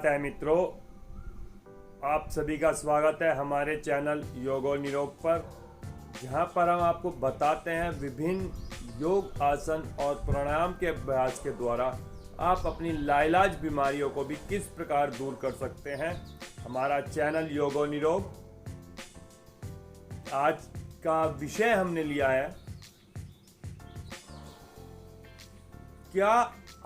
बात है मित्रों, आप सभी का स्वागत है हमारे चैनल योग और निरोग पर, जहां पर हम आपको बताते हैं विभिन्न योग आसन और प्राणायाम के अभ्यास के द्वारा आप अपनी लाइलाज बीमारियों को भी किस प्रकार दूर कर सकते हैं। हमारा चैनल योग और निरोग। आज का विषय हमने लिया है, क्या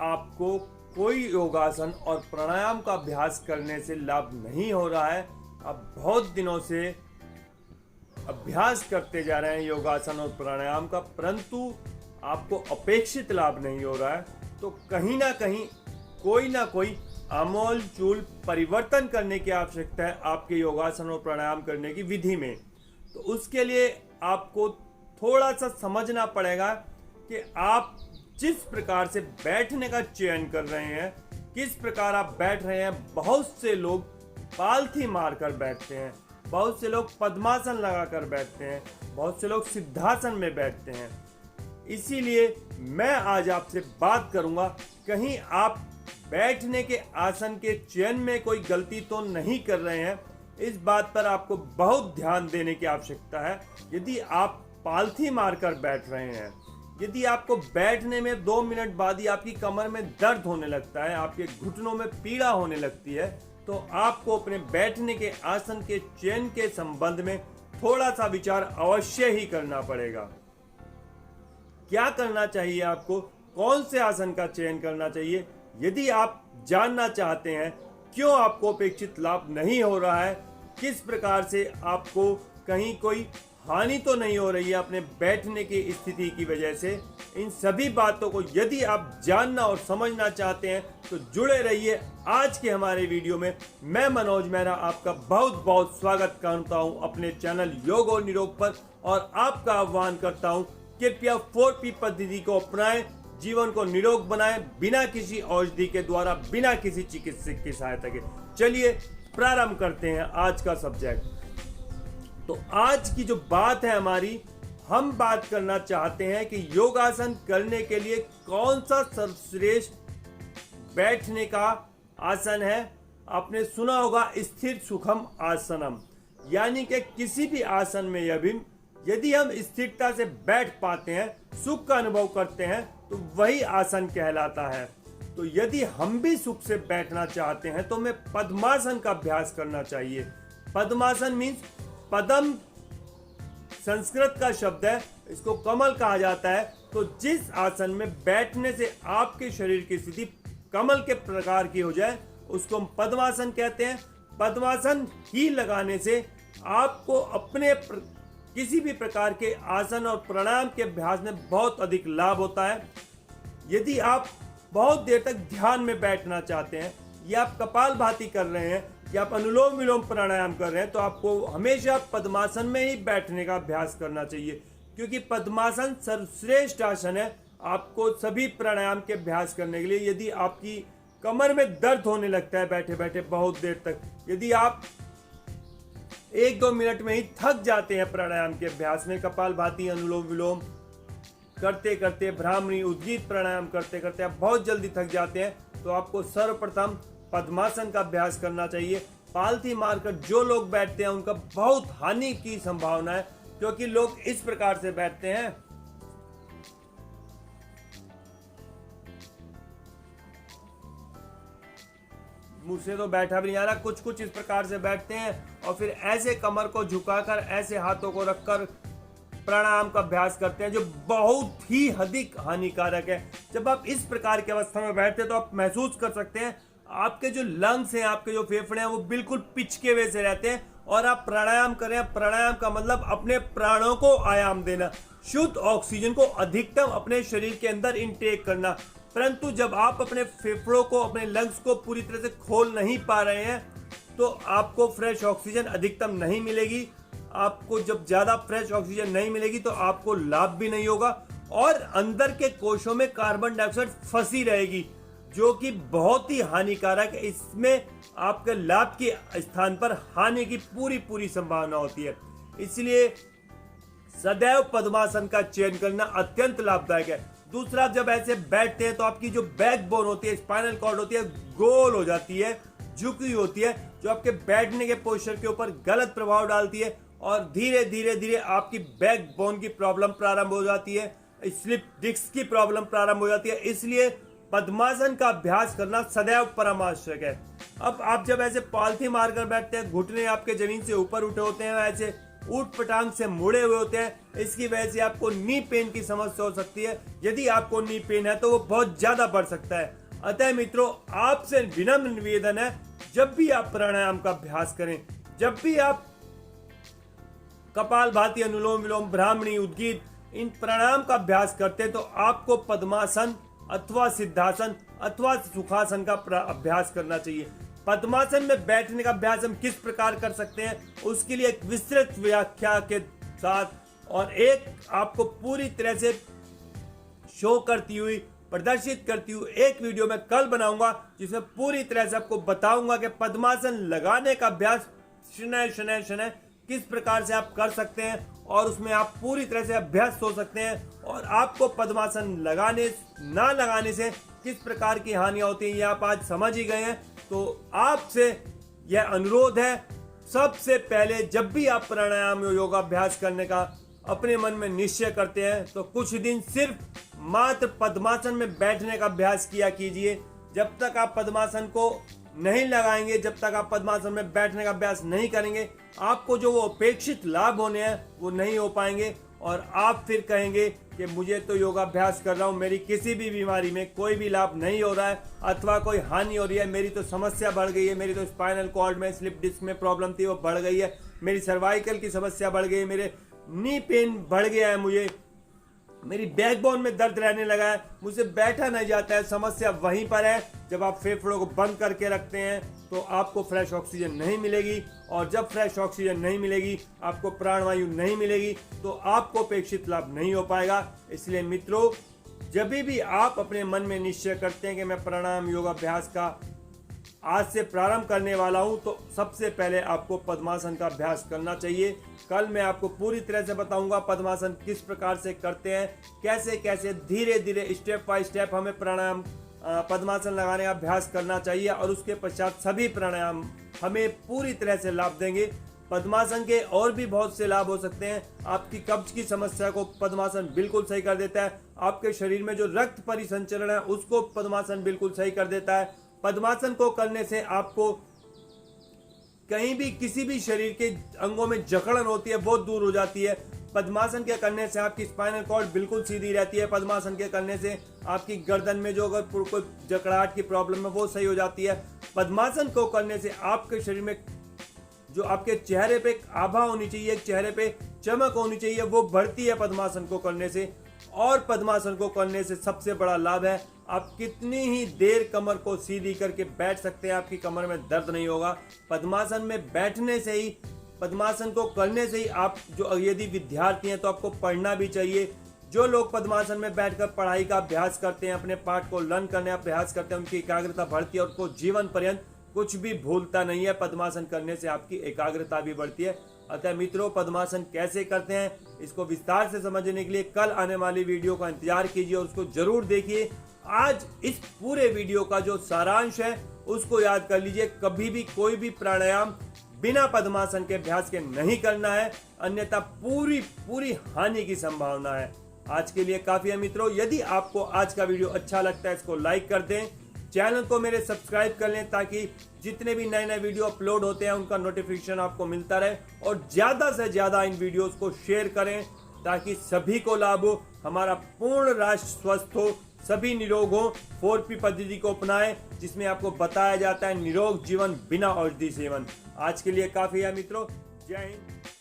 आपको कोई योगासन और प्राणायाम का अभ्यास करने से लाभ नहीं हो रहा है? आप बहुत दिनों से अभ्यास करते जा रहे हैं योगासन और प्राणायाम का, परंतु आपको अपेक्षित लाभ नहीं हो रहा है। तो कहीं ना कहीं कोई ना कोई आमूल चूल परिवर्तन करने की आवश्यकता है आपके योगासन और प्राणायाम करने की विधि में। तो उसके लिए आपको थोड़ा सा समझना पड़ेगा कि आप जिस प्रकार से बैठने का चयन कर रहे हैं, किस प्रकार आप बैठ रहे हैं। बहुत से लोग पालथी मारकर बैठते हैं, बहुत से लोग पद्मासन लगाकर बैठते हैं, बहुत से लोग सिद्धासन में बैठते हैं। इसीलिए मैं आज आपसे बात करूंगा, कहीं आप बैठने के आसन के चयन में कोई गलती तो नहीं कर रहे हैं। इस बात पर आपको बहुत ध्यान देने की आवश्यकता है। यदि आप पालथी मारकर बैठ रहे हैं, यदि आपको बैठने में 2 मिनट बाद ही आपकी कमर में दर्द होने लगता है, आपके घुटनों में पीड़ा होने लगती है, तो आपको अपने बैठने के आसन के चयन के संबंध में थोड़ा सा विचार अवश्य ही करना पड़ेगा। क्या करना चाहिए आपको, कौन से आसन का चयन करना चाहिए? यदि आप जानना चाहते हैं क्यों आपको अपेक्षित लाभ नहीं हो रहा है, किस प्रकार से आपको कहीं कोई हानि तो नहीं हो रही है अपने बैठने की स्थिति की वजह से, इन सभी बातों को यदि आप जानना और समझना चाहते हैं तो जुड़े रहिए आज के हमारे वीडियो में। मैं मनोज मेहरा आपका बहुत बहुत स्वागत करता हूं अपने चैनल योग और निरोग पर, और आपका आह्वान करता हूं कृपया 4P पद्धति को अपनाएं, जीवन को निरोग बनाएं, बिना किसी औषधि के द्वारा, बिना किसी चिकित्सक की सहायता के। चलिए प्रारंभ करते हैं आज का सब्जेक्ट। तो आज की जो बात है हमारी, हम बात करना चाहते हैं कि योगासन करने के लिए कौन सा सर्वश्रेष्ठ बैठने का आसन है। आपने सुना होगा स्थिर सुखम आसनम, यानी कि किसी भी आसन में यदि हम स्थिरता से बैठ पाते हैं, सुख का अनुभव करते हैं, तो वही आसन कहलाता है। तो यदि हम भी सुख से बैठना चाहते हैं तो हमें पद्मासन का अभ्यास करना चाहिए। पद्मासन मीन्स, पद्म संस्कृत का शब्द है, इसको कमल कहा जाता है। तो जिस आसन में बैठने से आपके शरीर की स्थिति कमल के प्रकार की हो जाए, उसको हम पद्मासन कहते हैं। पद्मासन ही लगाने से आपको अपने किसी भी प्रकार के आसन और प्राणायाम के अभ्यास में बहुत अधिक लाभ होता है। यदि आप बहुत देर तक ध्यान में बैठना चाहते हैं, या आप कपालभाति कर रहे हैं, या आप अनुलोम विलोम प्राणायाम कर रहे हैं, तो आपको हमेशा पद्मासन में ही बैठने का अभ्यास करना चाहिए, क्योंकि पद्मासन सर्वश्रेष्ठ आसन है आपको सभी प्राणायाम के अभ्यास करने के लिए। यदि आपकी कमर में दर्द होने लगता है बैठे बैठे बहुत देर तक, यदि आप 1-2 मिनट में ही थक जाते हैं प्राणायाम के अभ्यास में, कपालभाति, अनुलोम विलोम करते करते, भ्रामरी, उद्गीत प्राणायाम करते करते आप बहुत जल्दी थक जाते हैं, तो आपको सर्वप्रथम पद्मासन का अभ्यास करना चाहिए। पालथी मारकर जो लोग बैठते हैं उनका बहुत हानि की संभावना है, क्योंकि लोग इस प्रकार से बैठते हैं। मुझसे तो बैठा भी नहीं आ रहा, कुछ कुछ इस प्रकार से बैठते हैं और फिर ऐसे कमर को झुकाकर, ऐसे हाथों को रखकर प्राणायाम का अभ्यास करते हैं, जो बहुत ही अधिक हानिकारक है। जब आप इस प्रकार की अवस्था में बैठते हैं तो आप महसूस कर सकते हैं आपके जो लंग्स हैं, आपके जो फेफड़े हैं, वो बिल्कुल पिचके हुए से रहते हैं, और आप प्राणायाम करें। प्राणायाम का मतलब अपने प्राणों को आयाम देना, शुद्ध ऑक्सीजन को अधिकतम अपने शरीर के अंदर इनटेक करना। परंतु जब आप अपने फेफड़ों को, अपने लंग्स को पूरी तरह से खोल नहीं पा रहे हैं, तो आपको फ्रेश ऑक्सीजन अधिकतम नहीं मिलेगी। आपको जब ज्यादा फ्रेश ऑक्सीजन नहीं मिलेगी तो आपको लाभ भी नहीं होगा, और अंदर के कोशों में कार्बन डाइऑक्साइड फंसी रहेगी, जो कि बहुत ही हानिकारक है। इसमें आपके लाभ के स्थान पर हानि की पूरी संभावना होती है। इसलिए सदैव पद्मासन का चयन करना अत्यंत लाभदायक है। दूसरा, जब ऐसे बैठते हैं तो आपकी जो बैकबोन होती है, स्पाइनल कॉर्ड होती है, गोल हो जाती है, झुकी होती है, जो आपके बैठने के पोस्चर के ऊपर गलत प्रभाव डालती है और धीरे धीरे धीरे आपकी बैक बोन की प्रॉब्लम प्रारंभ हो जाती है, स्लिप डिस्क की प्रॉब्लम प्रारंभ हो जाती है। इसलिए पद्मासन का अभ्यास करना सदैव परम आवश्यक है। अब आप जब ऐसे पालथी मारकर बैठते हैं, घुटने आपके जमीन से ऊपर उठे होते हैं, ऐसे ऊट पटांग से मुड़े हुए होते हैं, इसकी वजह से आपको नी पेन की समस्या हो सकती है। यदि आपको नी पेन है तो वो बहुत ज्यादा बढ़ सकता है। अतः मित्रों, आपसे विनम्र निवेदन है, जब भी आप प्राणायाम का अभ्यास करें, जब भी आप कपालभाति, अनुलोम विलोम, ब्राह्मणी, उद्गीत, इन प्राणायाम का अभ्यास करते हैं तो आपको पद्मासन अथवा सिद्धासन अथवा सुखासन का अभ्यास करना चाहिए। पद्मासन में बैठने का अभ्यास हम किस प्रकार कर सकते हैं, उसके लिए एक विस्तृत व्याख्या के साथ और एक आपको पूरी तरह से शो करती हुई, प्रदर्शित करती हुई एक वीडियो में कल बनाऊंगा, जिसमें पूरी तरह से आपको बताऊंगा कि पद्मासन लगाने का अभ्यास शनय शनय शनय किस प्रकार से आप कर सकते हैं और उसमें आप पूरी तरह से अभ्यस्त हो सकते हैं और आपको पद्मासन लगाने ना लगाने से किस प्रकार की हानियां होती हैं, ये आप आज समझ ही गए हैं। तो आपसे यह अनुरोध है, सबसे पहले जब भी आप प्राणायाम योगाभ्यास करने का अपने मन में निश्चय करते हैं तो कुछ दिन सिर्फ मात्र पद्मासन में बैठने का अभ्यास किया कीजिए। जब तक आप पद्मासन को नहीं लगाएंगे, जब तक आप पद्मासन में बैठने का अभ्यास नहीं करेंगे, आपको जो वो अपेक्षित लाभ होने हैं वो नहीं हो पाएंगे और आप फिर कहेंगे कि मुझे तो योगाभ्यास कर रहा हूँ, मेरी किसी भी बीमारी में कोई भी लाभ नहीं हो रहा है अथवा कोई हानि हो रही है, मेरी तो समस्या बढ़ गई है, मेरी तो स्पाइनल कॉर्ड में स्लिप डिस्क में प्रॉब्लम थी वो बढ़ गई है, मेरी सर्वाइकल की समस्या बढ़ गई है, मेरे नी पेन बढ़ गया है, मुझे मेरी बैकबोन में दर्द रहने लगा है, मुझसे बैठा नहीं जाता है। समस्या वहीं पर है, जब आप फेफड़ों को बंद करके रखते हैं तो आपको फ्रेश ऑक्सीजन नहीं मिलेगी और जब फ्रेश ऑक्सीजन नहीं मिलेगी, आपको प्राणवायु नहीं मिलेगी तो आपको अपेक्षित लाभ नहीं हो पाएगा। इसलिए मित्रों, जब भी आप अपने मन में निश्चय करते हैं कि मैं प्राणायाम योगाभ्यास का आज से प्रारंभ करने वाला हूं, तो सबसे पहले आपको पद्मासन का अभ्यास करना चाहिए। कल मैं आपको पूरी तरह से बताऊंगा पद्मासन किस प्रकार से करते हैं, कैसे कैसे धीरे धीरे स्टेप बाय स्टेप हमें प्राणायाम पद्मासन लगाने का अभ्यास करना चाहिए और उसके पश्चात सभी प्राणायाम हमें पूरी तरह से लाभ देंगे। पद्मासन के और भी बहुत से लाभ हो सकते हैं। आपकी कब्ज की समस्या को पद्मासन बिल्कुल सही कर देता है। आपके शरीर में जो रक्त परिसंचरण है उसको पद्मासन बिल्कुल सही कर देता है। पद्मासन को करने से आपको कहीं भी किसी भी शरीर के अंगों में जकड़न होती है वो दूर हो जाती है। पद्मासन के करने से आपकी स्पाइनल कॉर्ड बिल्कुल सीधी रहती है। पद्मासन के करने से आपकी गर्दन में जो अगर कोई जकड़ाहट की प्रॉब्लम है वो सही हो जाती है। पद्मासन को करने से आपके शरीर में जो आपके चेहरे पे आभा होनी चाहिए, चेहरे पे चमक होनी चाहिए, वो बढ़ती है पद्मासन को करने से। और पद्मासन को करने से सबसे बड़ा लाभ है, आप कितनी ही देर कमर को सीधी करके बैठ सकते हैं, आपकी कमर में दर्द नहीं होगा। पद्मासन में बैठने से ही, पद्मासन को करने से ही आप जो यदि विद्यार्थी हैं तो आपको पढ़ना भी चाहिए। जो लोग पद्मासन में बैठकर पढ़ाई का अभ्यास करते हैं, अपने पाठ को लर्न करने का प्रयास करते हैं, उनकी एकाग्रता बढ़ती है और उनको जीवन पर्यंत कुछ भी भूलता नहीं है। पद्मासन करने से आपकी एकाग्रता भी बढ़ती है। अतः मित्रों, पद्मासन कैसे करते हैं इसको विस्तार से समझने के लिए कल आने वाली वीडियो का इंतजार कीजिए और उसको जरूर देखिए। आज इस पूरे वीडियो का जो सारांश है उसको याद कर लीजिए। कभी भी कोई भी प्राणायाम बिना पद्मासन के अभ्यास के नहीं करना है, अन्यथा पूरी हानि की संभावना है। आज के लिए काफी है मित्रों। यदि आपको आज का वीडियो अच्छा लगता है इसको लाइक कर दें, चैनल को मेरे सब्सक्राइब कर लें ताकि जितने भी नए नए वीडियो अपलोड होते हैं उनका नोटिफिकेशन आपको मिलता रहे, और ज्यादा से ज्यादा इन वीडियोस को शेयर करें ताकि सभी को लाभ हो, हमारा पूर्ण राष्ट्र स्वस्थ हो, सभी निरोग हो। 4P पद्धति को अपनाएं जिसमें आपको बताया जाता है निरोग जीवन बिना औषधि सेवन। आज के लिए काफी है मित्रों। जय हिंद।